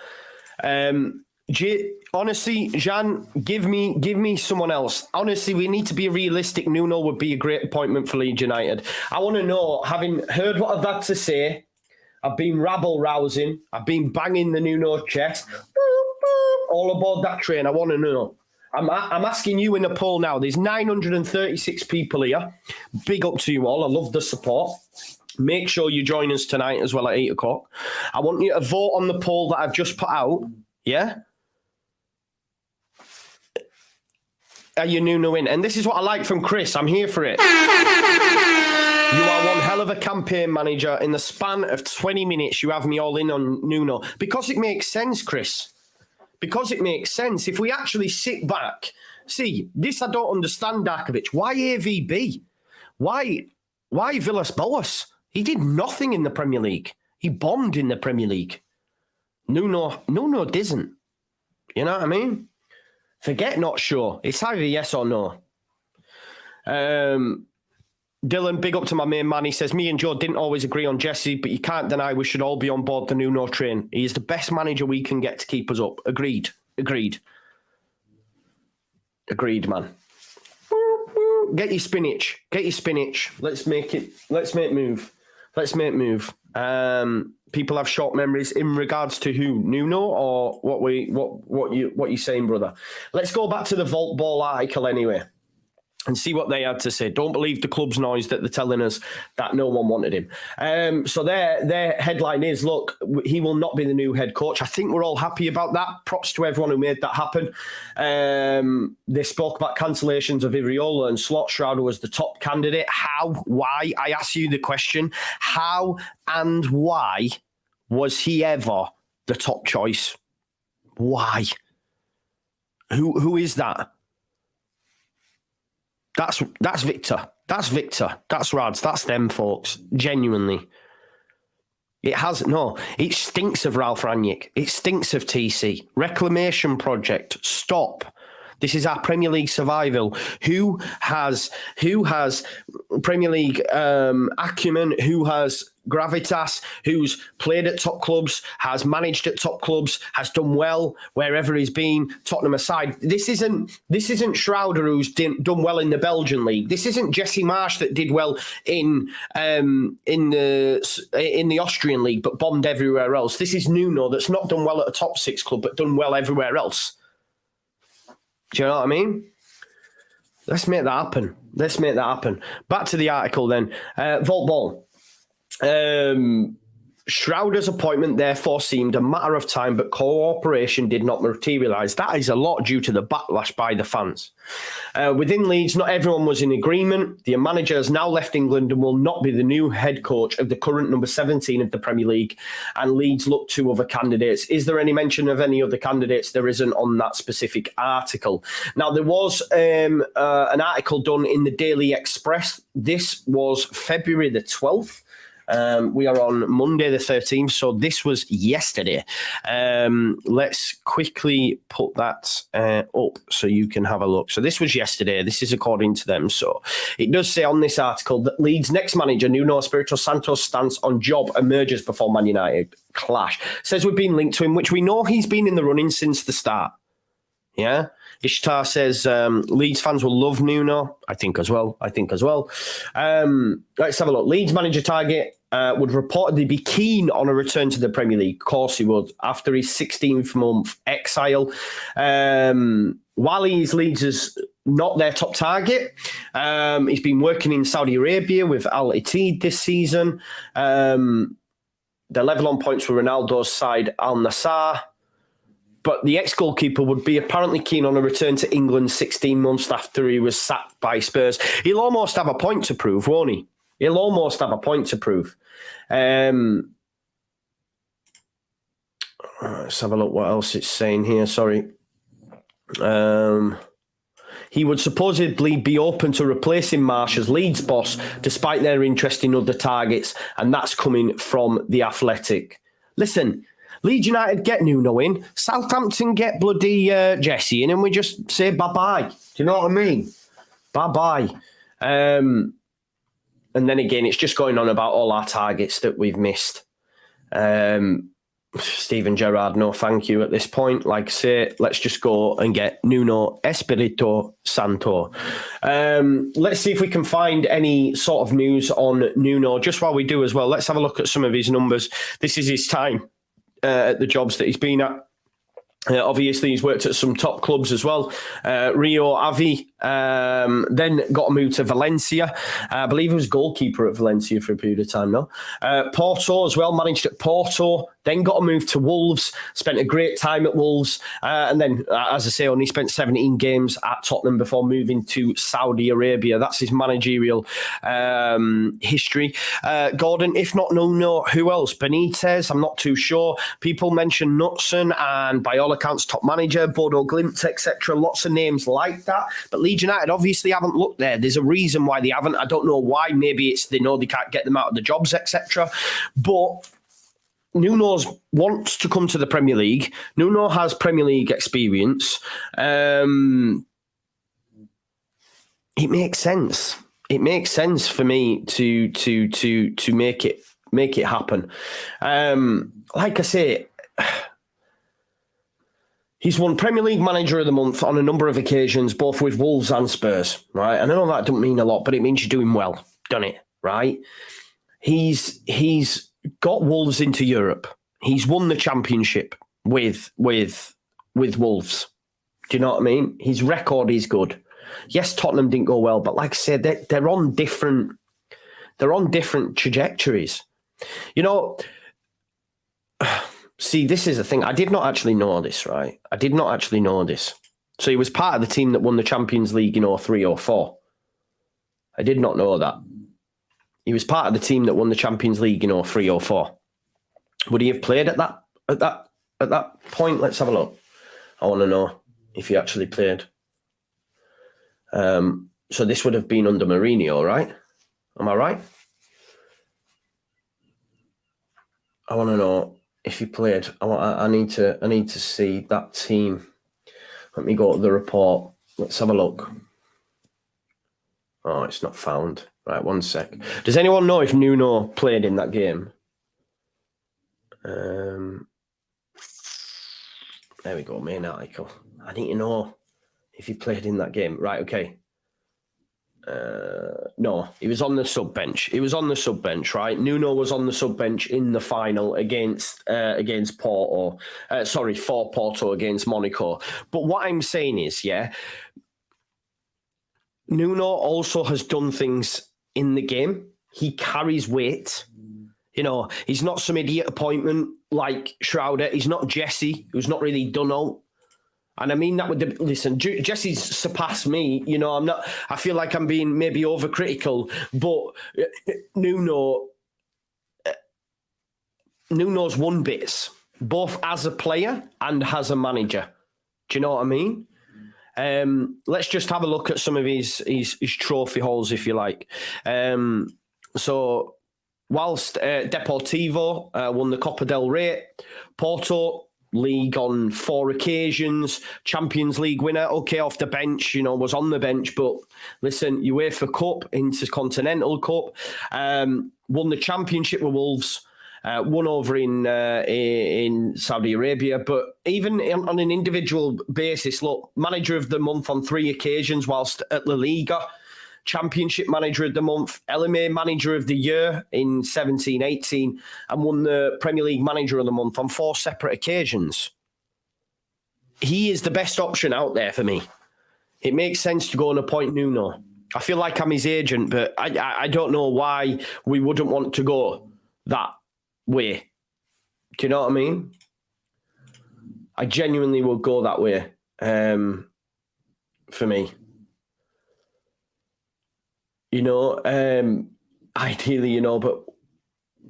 S2: Honestly, Jean, give me someone else. Honestly, we need to be realistic. Nuno would be a great appointment for Leeds United. I want to know, having heard what I've had to say, I've been rabble-rousing, I've been banging the Nuno chest, all aboard that train. I want to know. I'm asking you in a poll now. There's 936 people here. Big up to you all. I love the support. Make sure you join us tonight as well at 8 o'clock. I want you to vote on the poll that I've just put out. Yeah? Are you Nuno in? And this is what I like from Chris. I'm here for it. You are one hell of a campaign manager. In the span of 20 minutes, you have me all in on Nuno. Because it makes sense, Chris. Because it makes sense. If we actually sit back, see, this I don't understand, Darkovic. Why AVB? Why Villas-Boas? He did nothing in the Premier League. He bombed in the Premier League. Nuno didn't. You know what I mean? Forget not sure. It's either yes or no. Dylan, big up to my main man. He says, me and Joe didn't always agree on Jesse, but you can't deny we should all be on board the Nuno train. He is the best manager we can get to keep us up. Agreed, man. Get your spinach. Let's make move. People have short memories in regards to who? Nuno or what you saying, brother? Let's go back to the Vault Ball article anyway and see what they had to say. Don't believe the club's noise that they're telling us that no one wanted him. So their headline is, look, he will not be the new head coach. I think we're all happy about that. Props to everyone who made that happen. They spoke about cancellations of Iraola and slot. Schreuder was the top candidate. How? Why? I ask you the question. How and why was he ever the top choice? Why? Who is that? That's Victor. That's Victor. That's Rads. That's them folks. Genuinely. It stinks of Ralph Rangnick. It stinks of TC. Reclamation project. Stop. This is our Premier League survival. Who has Premier League acumen? Who has gravitas? Who's played at top clubs? Has managed at top clubs? Has done well wherever he's been? Tottenham aside, this isn't Schreuder who's done well in the Belgian league. This isn't Jesse Marsch that did well in the Austrian league but bombed everywhere else. This is Nuno that's not done well at a top six club but done well everywhere else. Do you know what I mean? Let's make that happen. Back to the article then. Vault Ball. Schreuder's appointment therefore seemed a matter of time, but cooperation did not materialise. That is a lot due to the backlash by the fans. Within Leeds, not everyone was in agreement. The manager has now left England and will not be the new head coach of the current number 17 of the Premier League, and Leeds look to other candidates. Is there any mention of any other candidates? There isn't on that specific article. Now, there was an article done in the Daily Express. This was February the 12th. We are on Monday the 13th, so this was yesterday. Let's quickly put that up so you can have a look. So this was yesterday. This is according to them. So it does say on this article that Leeds' next manager, Nuno Espirito Santos' stance on job emerges before Man United clash. Says we've been linked to him, which we know he's been in the running since the start. Yeah. Ishtar says Leeds fans will love Nuno. I think as well. Let's have a look. Leeds manager target would reportedly be keen on a return to the Premier League. Of course he would, after his 16th month exile. While Leeds is not their top target, he's been working in Saudi Arabia with Al Ittihad this season. They're level on points with Ronaldo's side, Al Nassr. But the ex-goalkeeper would be apparently keen on a return to England 16 months after he was sacked by Spurs. He'll almost have a point to prove, won't he? Let's have a look what else it's saying here. Sorry. He would supposedly be open to replacing Marsch as Leeds boss, despite their interest in other targets, and that's coming from The Athletic. Listen, Leeds United get Nuno in, Southampton get bloody Jesse in, and we just say bye-bye. Do you know what I mean? Bye-bye. And then again, it's just going on about all our targets that we've missed. Steven Gerrard, no thank you at this point. Like I say, let's just go and get Nuno Espirito Santo. Let's see if we can find any sort of news on Nuno. Just while we do as well, let's have a look at some of his numbers. This is his time at the jobs that he's been at. Obviously, he's worked at some top clubs as well. Rio Ave, Then got a move to Valencia. I believe he was goalkeeper at Valencia for a period of time now. Porto as well, managed at Porto. Then got a move to Wolves. Spent a great time at Wolves. And then, as I say, only spent 17 games at Tottenham before moving to Saudi Arabia. That's his managerial history. Gordon, if not Nuno, who else? Benitez, I'm not too sure. People mention Knutson and by all accounts top manager, Bodo Glimt, etc. Lots of names like that. But Leeds United obviously haven't looked there. There's a reason why they haven't. I don't know why. Maybe it's they know they can't get them out of the jobs, etc. But Nuno wants to come to the Premier League. Nuno has Premier League experience. It makes sense. It makes sense for me to make it happen. Like I say, he's won Premier League Manager of the Month on a number of occasions, both with Wolves and Spurs. Right, and I know that doesn't mean a lot, but it means you're doing well, doesn't it? Right? He's got Wolves into Europe. He's won the Championship with Wolves. Do you know what I mean? His record is good. Yes, Tottenham didn't go well, but like I said, they're on different trajectories. You know, see, this is the thing. I did not actually know this, right? I did not actually know this. So he was part of the team that won the Champions League in 03-04. I did not know that. He was part of the team that won the Champions League in 03-04. Would he have played at that point? Let's have a look. I want to know if he actually played. So this would have been under Mourinho, right? Am I right? I want to know if he played. I need to see that team. Let me go to the report. Let's have a look. Oh, it's not found. Right, one sec. Does anyone know if Nuno played in that game? There we go, main article. I need to know if he played in that game. Right, okay. No, he was on the sub bench. He was on the sub bench, right? Nuno was on the sub bench in the final against Porto. For Porto against Monaco. But what I'm saying is, yeah, Nuno also has done things in the game. He carries weight. You know, he's not some idiot appointment like Schreuder. He's not Jesse, who's not really done out. And I mean that with the... Listen, Jesse's surpassed me. You know, I feel like I'm being maybe overcritical, but Nuno's won bits, both as a player and as a manager. Do you know what I mean? Let's just have a look at some of his trophy hauls, if you like. So, whilst Deportivo won the Copa del Rey, Porto League on 4 occasions, Champions League winner, okay, off the bench, you know, was on the bench, but listen, UEFA Cup, Intercontinental Cup, won the Championship with Wolves, won over in Saudi Arabia, but even on an individual basis, look, Manager of the Month on 3 occasions whilst at La Liga, Championship Manager of the Month, LMA Manager of the Year in 17-18, and won the Premier League Manager of the Month on 4 separate occasions. He is the best option out there for me. It makes sense to go and appoint Nuno. I feel like I'm his agent, but I don't know why we wouldn't want to go that way. Do you know what I mean? I genuinely will go that way for me. You know, ideally, you know, but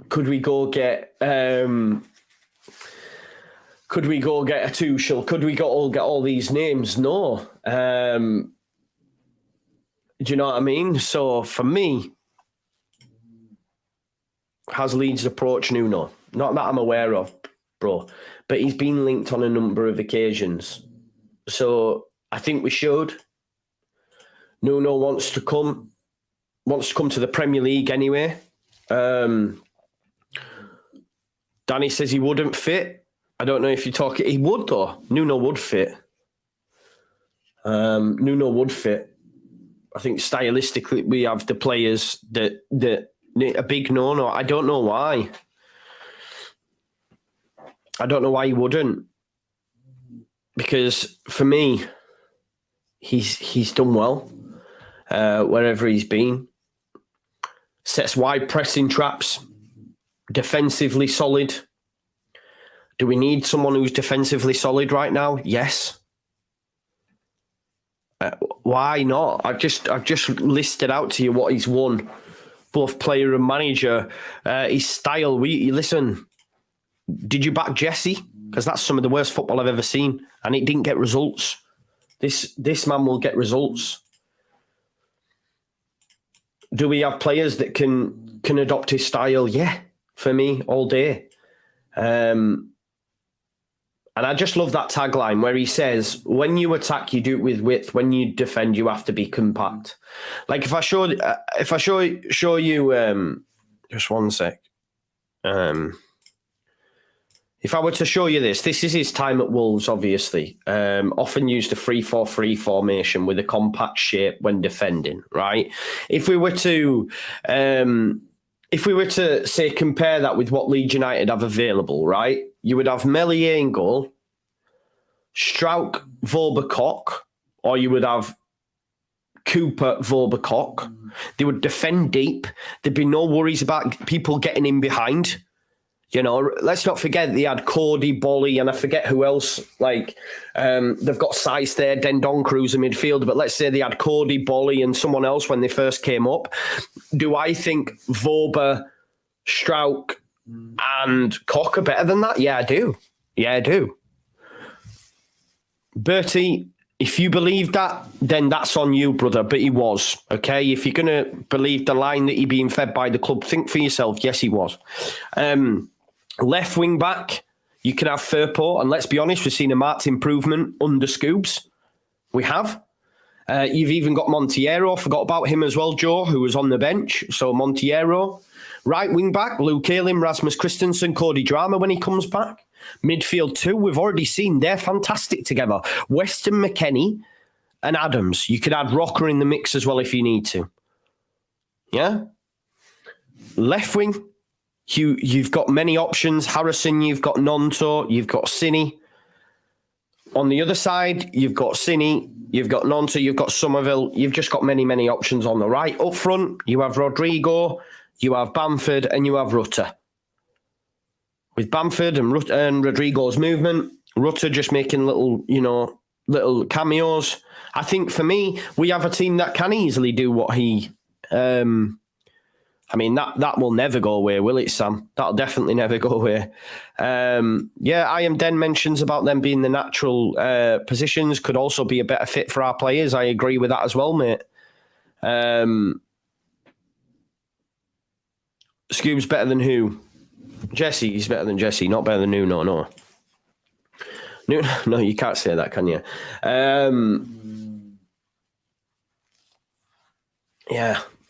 S2: could we go get a Tuchel? Could we get all these names? No. Do you know what I mean? So for me, has Leeds approached Nuno? Not that I'm aware of, bro, but he's been linked on a number of occasions. So I think we should. Nuno wants to come to the Premier League anyway. Danny says he wouldn't fit. I don't know if you talk. He would though. Nuno would fit. Nuno would fit. I think stylistically we have the players that a big no. I don't know why. I don't know why he wouldn't. Because for me, he's done well wherever he's been. Sets wide pressing traps, defensively solid. Do we need someone who's defensively solid right now? Yes. Why not? I've just listed out to you what he's won, both player and manager. His style. Listen. Did you back Jesse? Because that's some of the worst football I've ever seen, and it didn't get results. This man will get results. Do we have players that can adopt his style? Yeah, for me, all day. And I just love that tagline where he says, when you attack, you do it with width. When you defend, you have to be compact. Like if I show you, just one sec. If I were to show you this is his time at Wolves, obviously. Often used a 3-4-3 formation with a compact shape when defending, right? If we were to say compare that with what Leeds United have available, right? You would have Meslier in goal, Struijk, Voorbekock, or you would have Cooper, Voorbekock. They would defend deep. There'd be no worries about people getting in behind. You know, let's not forget they had Cody, Bolly, and I forget who else. Like, they've got Sice there, Dendon Cruz in midfield, but let's say they had Cody, Bolly, and someone else when they first came up. Do I think Vorber, Struijk, and Koch are better than that? Yeah, I do. Bertie, if you believe that, then that's on you, brother. But he was, okay? If you're going to believe the line that you're being fed by the club, think for yourself. Yes, he was. Left wing back, you can have Firpo, and let's be honest, we've seen a marked improvement under Scoobs. We have. You've even got Monteiro. Forgot about him as well, Joe, who was on the bench. So Monteiro. Right wing back, Luke Ayling, Rasmus Christensen, Cody Drama when he comes back. Midfield 2, we've already seen they're fantastic together. Weston McKennie and Adams. You could add Rocker in the mix as well if you need to. Yeah? Left wing, you've got many options. Harrison, you've got Nonto, you've got Cini. On the other side, you've got Cini, you've got Nonto, you've got Somerville. You've just got many, many options on the right. Up front, you have Rodrigo, you have Bamford, and you have Rutter. With Bamford and Rodrigo's movement, Rutter just making little cameos. I think for me, we have a team that can easily do what he... that will never go away, will it, Sam? That'll definitely never go away. I Am Den mentions about them being the natural positions, could also be a better fit for our players. I agree with that as well, mate. Scoob's better than who? Jesse, he's better than Jesse, not better than Nuno, no. No, you can't say that, can you?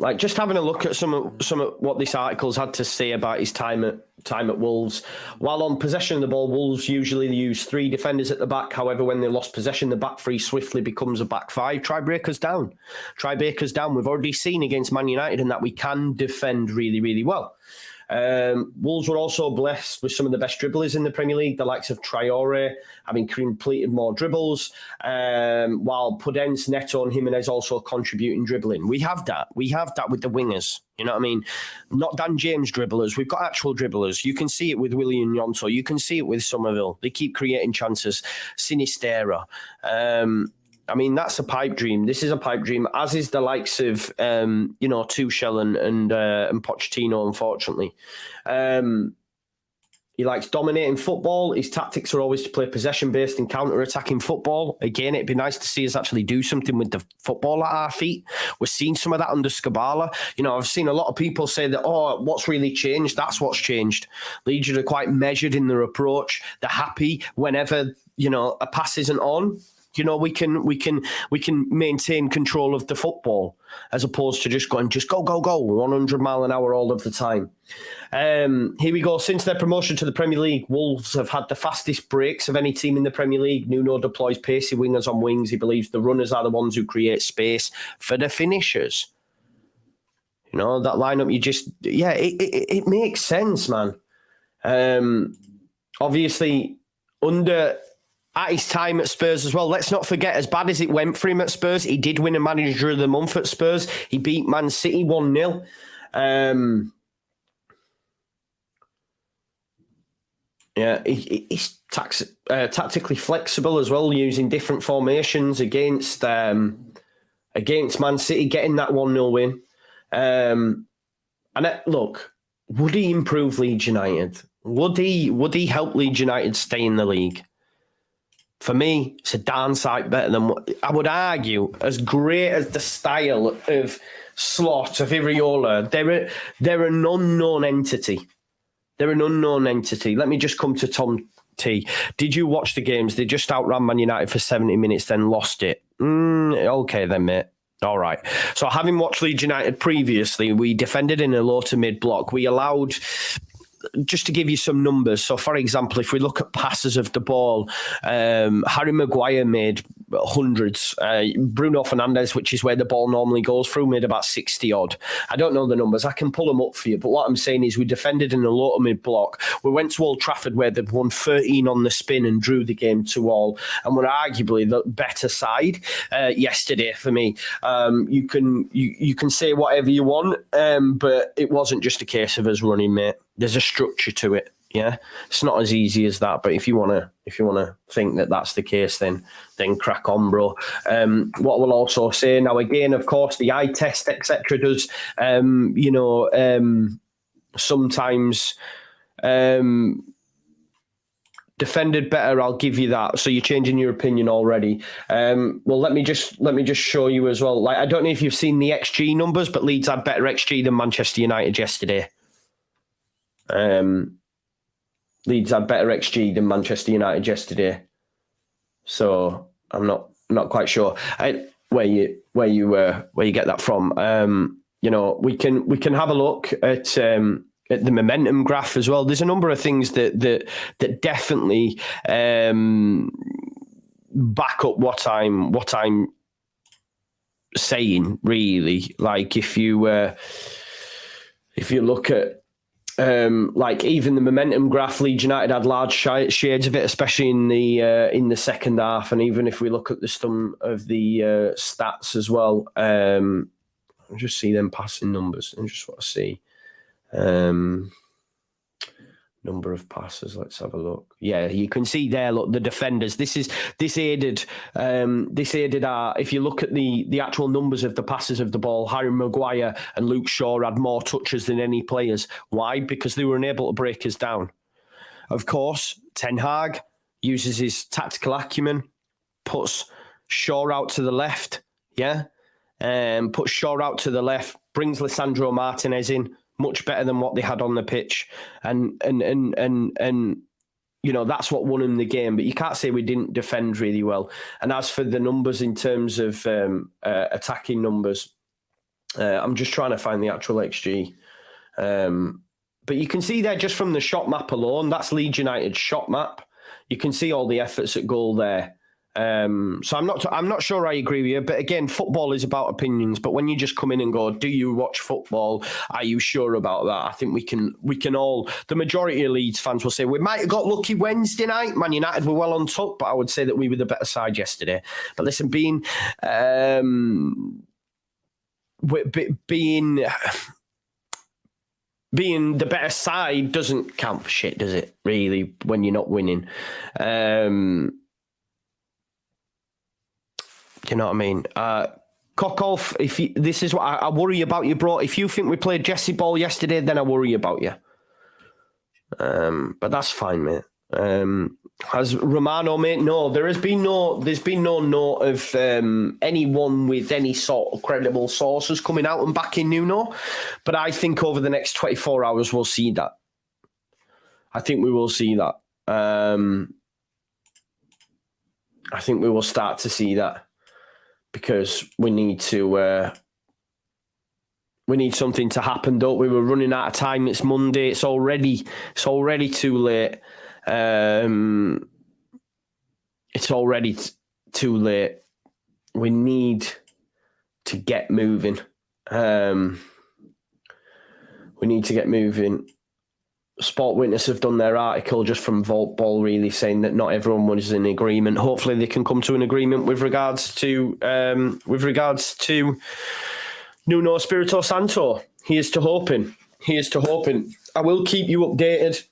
S2: Like just having a look at some of what this article's had to say about his time at Wolves. While on possession of the ball, Wolves usually use 3 defenders at the back. However, when they lost possession, the back 3 swiftly becomes a back 5. Try Baker's down. We've already seen against Man United in that we can defend really, really well. Wolves were also blessed with some of the best dribblers in the Premier League, the likes of Traore having completed more dribbles, while Podence, Neto and Jimenez also contributing dribbling. We have that with the wingers. You know what I mean? Not Dan James dribblers. We've got actual dribblers. You can see it with William Yonto. You can see it with Somerville. They keep creating chances. Sinistera. That's a pipe dream. This is a pipe dream, as is the likes of, Tuchel and Pochettino, unfortunately. He likes dominating football. His tactics are always to play possession-based and counter-attacking football. Again, it'd be nice to see us actually do something with the football at our feet. We're seeing some of that under Scabala. I've seen a lot of people say that, what's really changed? That's what's changed. Leeds are quite measured in their approach. They're happy whenever, a pass isn't on. We can maintain control of the football as opposed to just go, 100 mile an hour all of the time. Here we go. Since their promotion to the Premier League, Wolves have had the fastest breaks of any team in the Premier League. Nuno deploys pacey wingers on wings. He believes the runners are the ones who create space for the finishers. That lineup, it makes sense, man. Obviously, under at his time at Spurs as well. Let's not forget, as bad as it went for him at Spurs, he did win a Manager of the Month at Spurs. He beat Man City 1-0. Yeah, he's tactically flexible as well, using different formations against Man City, getting that 1-0 win. Look, would he improve Leeds United? Would he help Leeds United stay in the league? For me, it's a darn sight better than what I would argue. As great as the style of Slot, of Iraola, they're an unknown entity. They're an unknown entity. Let me just come to Tom T. Did you watch the games? They just outran Man United for 70 minutes, then lost it. Okay then, mate. All right. So having watched Leeds United previously, we defended in a low to mid block. We allowed, just to give you some numbers. So for example, if we look at passes of the ball, Harry Maguire made hundreds. Bruno Fernandes, which is where the ball normally goes through, made about 60 odd. I don't know the numbers. I can pull them up for you. But what I'm saying is we defended in a low to mid block. We went to Old Trafford where they'd won 13 on the spin and drew the game 2-2. And we're arguably the better side yesterday for me. You can say whatever you want, but it wasn't just a case of us running, mate. There's a structure to it. Yeah, it's not as easy as that. But if you wanna think that that's the case, then crack on, bro. What we'll also say now, again, of course, the eye test, etc., does sometimes defended better. I'll give you that. So you're changing your opinion already. Well, let me just show you as well. Like, I don't know if you've seen the XG numbers, but Leeds had better XG than Manchester United yesterday. Leeds had better XG than Manchester United yesterday, so I'm not quite sure where you get that from. We can have a look at the momentum graph as well. There's a number of things that definitely back up what I'm saying. Really, like if you look at. Like even the momentum graph, Leeds United had large shades of it, especially in the second half. And even if we look at some of the stats as well, I'll just see them passing numbers and just want to see number of passes. Let's have a look. Yeah, you can see there. Look, the defenders. This aided our. If you look at the actual numbers of the passes of the ball, Harry Maguire and Luke Shaw had more touches than any players. Why? Because they were unable to break us down. Of course, Ten Hag uses his tactical acumen, puts Shaw out to the left. Yeah, puts Shaw out to the left, brings Lisandro Martinez in. Much better than what they had on the pitch, and that's what won him the game. But you can't say we didn't defend really well. And as for the numbers in terms of attacking numbers, I'm just trying to find the actual XG. But you can see there just from the shot map alone, that's Leeds United's shot map. You can see all the efforts at goal there. So I'm not sure I agree with you, but again, football is about opinions. But when you just come in and go, do you watch football? Are you sure about that? I think we can all, the majority of Leeds fans will say we might have got lucky Wednesday night. Man United were well on top, but I would say that we were the better side yesterday. But listen, being the better side doesn't count for shit, does it? Really, when you're not winning. Do you know what I mean? Cockolf, this is what I worry about you, bro. If you think we played Jesse Ball yesterday, then I worry about you. But that's fine, mate. Has Romano, mate? No, there's been no note of anyone with any sort of credible sources coming out and backing Nuno. But I think over the next 24 hours, we'll see that. I think we will see that. I think we will start to see that. Because we need something to happen, don't we? We're running out of time. It's Monday. It's already too late. It's already too late. We need to get moving. We need to get moving. Sport Witness have done their article just from Vault Ball, really saying that not everyone was in agreement. Hopefully, they can come to an agreement with regards to Nuno Espirito Santo. Here's to hoping. I will keep you updated.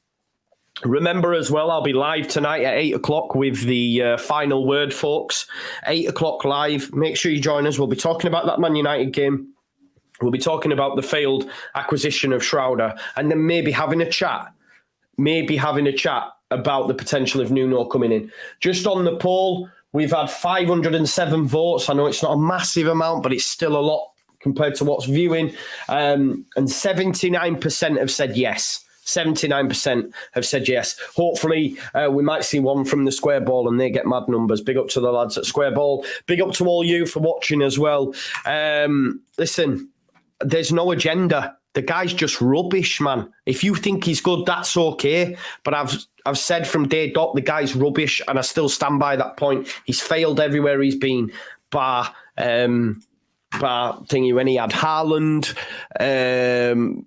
S2: Remember as well, I'll be live tonight at 8 o'clock with the final word, folks. 8 o'clock live. Make sure you join us. We'll be talking about that Man United game. We'll be talking about the failed acquisition of Schreuder, and then maybe having a chat about the potential of Nuno coming in. Just on the poll, we've had 507 votes. I know it's not a massive amount, but it's still a lot compared to what's viewing. And 79% have said yes. 79% have said yes. Hopefully, we might see one from the Square Ball and they get mad numbers. Big up to the lads at Square Ball. Big up to all you for watching as well. Listen, there's no agenda. The guy's just rubbish, man. If you think he's good, that's okay. But I've said from day dot, the guy's rubbish, and I still stand by that point. He's failed everywhere he's been, bar thingy when he had Haaland,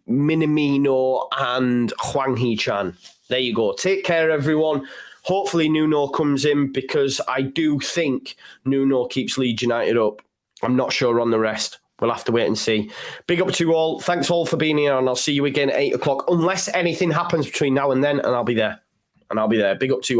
S2: Minamino, and Hwang Hee-chan. There you go. Take care, everyone. Hopefully Nuno comes in, because I do think Nuno keeps Leeds United up. I'm not sure on the rest. We'll have to wait and see. Big up to you all. Thanks all for being here, and I'll see you again at 8 o'clock, unless anything happens between now and then, and I'll be there. Big up to you all.